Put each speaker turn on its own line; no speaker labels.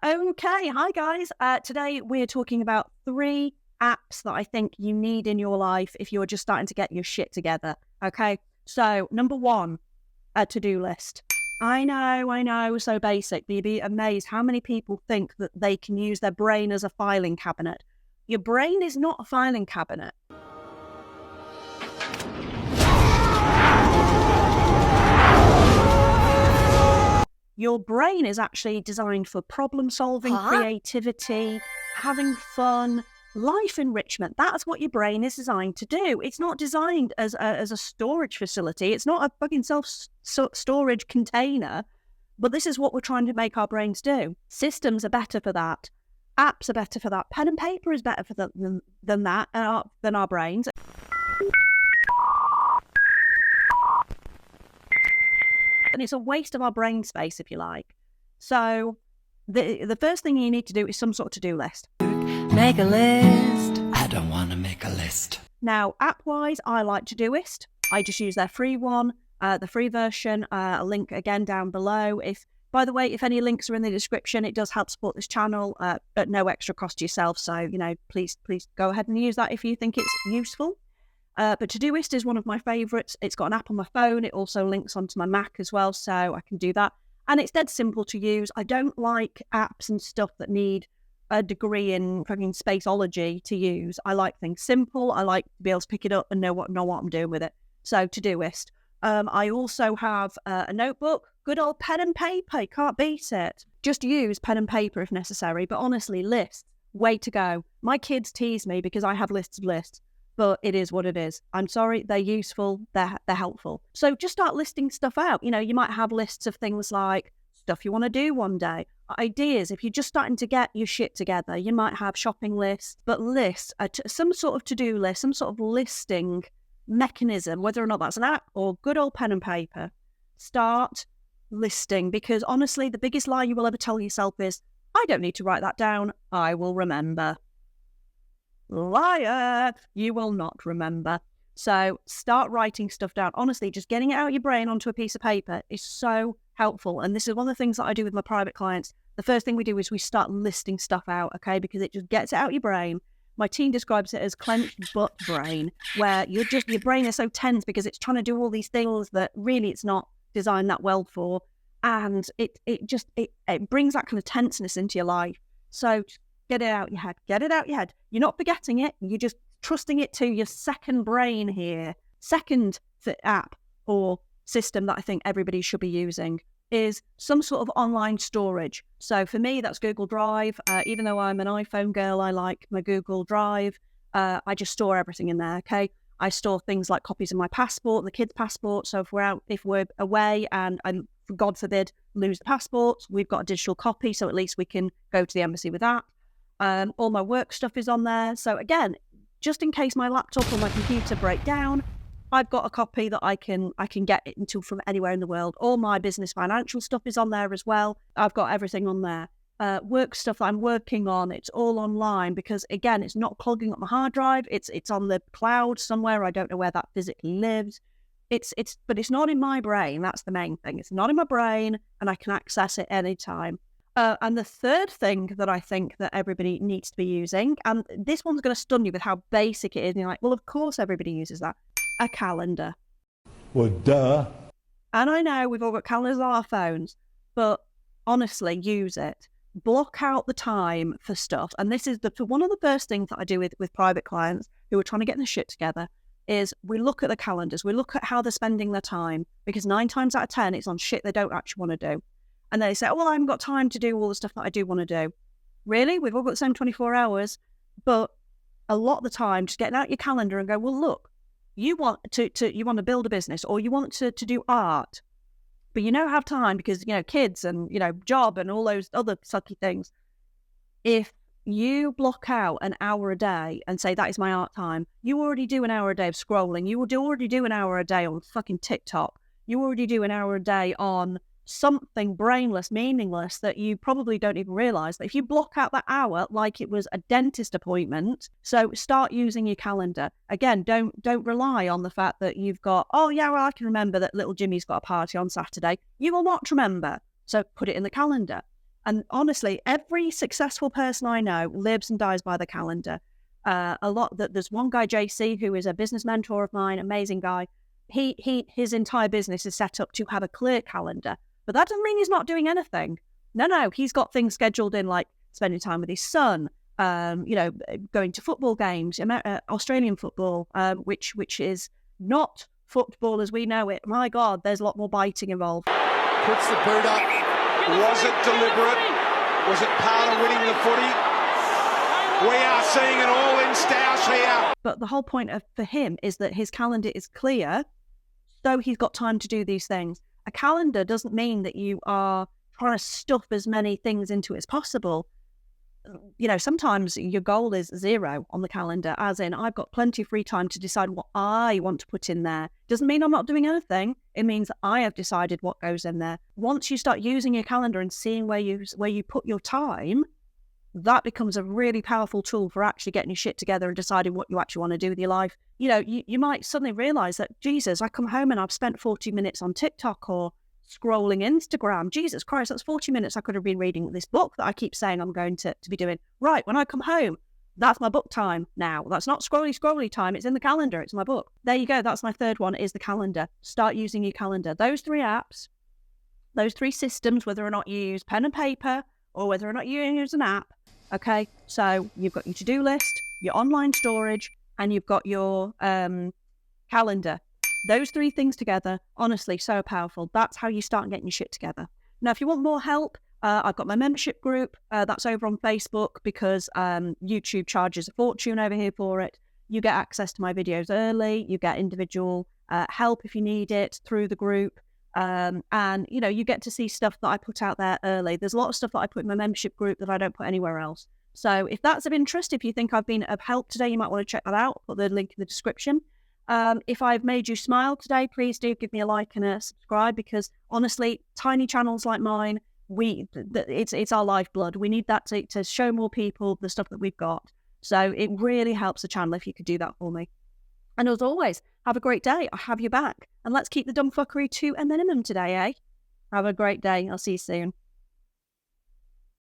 Okay, hi guys. Today we're talking about 3 apps that I think you need in your life if you're just starting to get your shit together. Okay, so number one, a to-do list. I know, so basic, but you'd be amazed how many people think that they can use their brain as a filing cabinet. Your brain is not a filing cabinet. Your brain is actually designed for problem solving, creativity, having fun, life enrichment. That's what your brain is designed to do. It's not designed as a storage facility. It's not a fucking self-storage container. But this is what we're trying to make our brains do. Systems are better for that. Apps are better for that. Pen and paper is better for than that, than our brains. And it's a waste of our brain space, if you like. So the first thing you need to do is some sort of to-do list.
Make a list. I don't want to make a list.
Now, app-wise, I like Todoist. I just use their free one, the free version. A link again down below. By the way, if any links are in the description, it does help support this channel at no extra cost to yourself. So, please go ahead and use that if you think it's useful. But Todoist is one of my favourites. It's got an app on my phone. It also links onto my Mac as well, so I can do that. And it's dead simple to use. I don't like apps and stuff that need a degree in fucking spaceology to use. I like things simple. I like to be able to pick it up and know what I'm doing with it. So Todoist. I also have a notebook. Good old pen and paper. You can't beat it. Just use pen and paper if necessary. But honestly, lists, way to go. My kids tease me because I have lists of lists. But it is what it is. I'm sorry, they're useful, they're helpful. So just start listing stuff out. You might have lists of things like stuff you want to do one day, ideas. If you're just starting to get your shit together, you might have shopping lists, but lists, some sort of to-do list, some sort of listing mechanism, whether or not that's an app or good old pen and paper. Start listing, because honestly, the biggest lie you will ever tell yourself is, I don't need to write that down, I will remember. Liar, you will not remember. So start writing stuff down. Honestly, just getting it out of your brain onto a piece of paper is so helpful. And this is one of the things that I do with my private clients. The first thing we do is we start listing stuff out, okay? Because it just gets it out of your brain. My team describes it as clenched butt brain, where your brain is so tense because it's trying to do all these things that really it's not designed that well for. And it brings that kind of tenseness into your life. So get it out your head. Get it out your head. You're not forgetting it. You're just trusting it to your second brain here. Second app or system that I think everybody should be using is some sort of online storage. So for me, that's Google Drive. Even though I'm an iPhone girl, I like my Google Drive. I just store everything in there, okay? I store things like copies of my passport, the kids' passport. So if we're away and God forbid, lose the passports, we've got a digital copy. So at least we can go to the embassy with that. All my work stuff is on there. So again, just in case my laptop or my computer break down, I've got a copy that I can get it into from anywhere in the world. All my business financial stuff is on there as well. I've got everything on there. Work stuff that I'm working on, it's all online because again, it's not clogging up my hard drive. It's on the cloud somewhere. I don't know where that physically lives. But it's not in my brain. That's the main thing. It's not in my brain and I can access it anytime. And the third thing that I think that everybody needs to be using, and this one's going to stun you with how basic it is. And you're like, well, of course everybody uses that. A calendar.
Well, duh.
And I know we've all got calendars on our phones, but honestly, use it. Block out the time for stuff. And this is one of the first things that I do with private clients who are trying to get their shit together is we look at the calendars. We look at how they're spending their time because 9 times out of 10, it's on shit they don't actually want to do. And they say, oh, well, I haven't got time to do all the stuff that I do want to do. Really? We've all got the same 24 hours. But a lot of the time, just getting out your calendar and go, well, look, you want to build a business or you want to do art, but you don't have time because, kids and, job and all those other sucky things. If you block out an hour a day and say, that is my art time, you already do an hour a day of scrolling. You already do an hour a day on fucking TikTok. You already do an hour a day on something brainless, meaningless that you probably don't even realize. That if you block out that hour like it was a dentist appointment, so start using your calendar. Again, don't rely on the fact that you've got, oh yeah, well, I can remember that little Jimmy's got a party on Saturday. You will not remember, so put it in the calendar. And honestly, every successful person I know lives and dies by the calendar. There's one guy, JC, who is a business mentor of mine, amazing guy. His entire business is set up to have a clear calendar, but that doesn't mean he's not doing anything. No, he's got things scheduled in, like spending time with his son, going to football games, Australian football, which is not football as we know it. My God, there's a lot more biting involved.
Puts the boot up. Was it deliberate? Was it part of winning the footy? We are seeing it all in Stoush here.
But the whole point for him is that his calendar is clear, so he's got time to do these things. A calendar doesn't mean that you are trying to stuff as many things into it as possible. Sometimes your goal is 0 on the calendar, as in I've got plenty of free time to decide what I want to put in there. Doesn't mean I'm not doing anything. It means I have decided what goes in there. Once you start using your calendar and seeing where you put your time, that becomes a really powerful tool for actually getting your shit together and deciding what you actually want to do with your life. You might suddenly realize that, Jesus, I come home and I've spent 40 minutes on TikTok or scrolling Instagram. Jesus Christ, that's 40 minutes I could have been reading this book that I keep saying I'm going to be doing. Right, when I come home, that's my book time now. That's not scrolly time. It's in the calendar. It's my book. There you go. That's my third one, is the calendar. Start using your calendar. Those 3 apps, those 3 systems, whether or not you use pen and paper or whether or not you use an app. Okay, so you've got your to-do list, your online storage, and you've got your calendar. Those 3 things together, honestly, so powerful. That's how you start getting your shit together. Now, if you want more help, I've got my membership group. That's over on Facebook because YouTube charges a fortune over here for it. You get access to my videos early. You get individual help if you need it through the group. And you get to see stuff that I put out there early. There's a lot of stuff that I put in my membership group that I don't put anywhere else. So if that's of interest, if you think I've been of help today, you might want to check that out. Put the link in the description. If I've made you smile today, please do give me a like and a subscribe, because honestly, tiny channels like mine, it's our lifeblood. We need that to show more people the stuff that we've got. So it really helps the channel if you could do that for me. And as always, have a great day. I'll have you back. And let's keep the dumb fuckery to a minimum today, eh? Have a great day. I'll see you soon.